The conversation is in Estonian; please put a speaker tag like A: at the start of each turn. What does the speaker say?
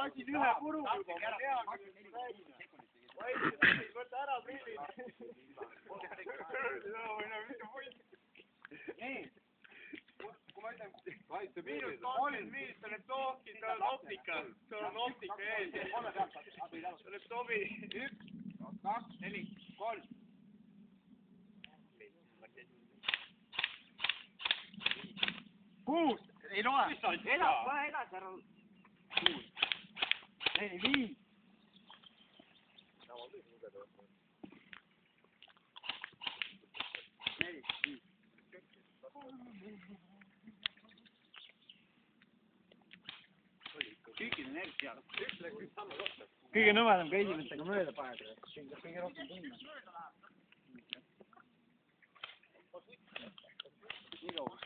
A: lasin ühe puru juba, ma tean, mis ma räägin. Võta ära prillid. Nii. Kui ma ütlen, -35, see läheb tooki, see on optika. See on optika ees. See läheb tobi. 1, 2, 4, 3. Kuus! Ei loe! Kohe edasi ära! 6, 4, 5! 4, 5! Kõigil energia. Kõige nõmedam ka esimestega mööda paned. Kõige rohkem tunne. Nii kaua.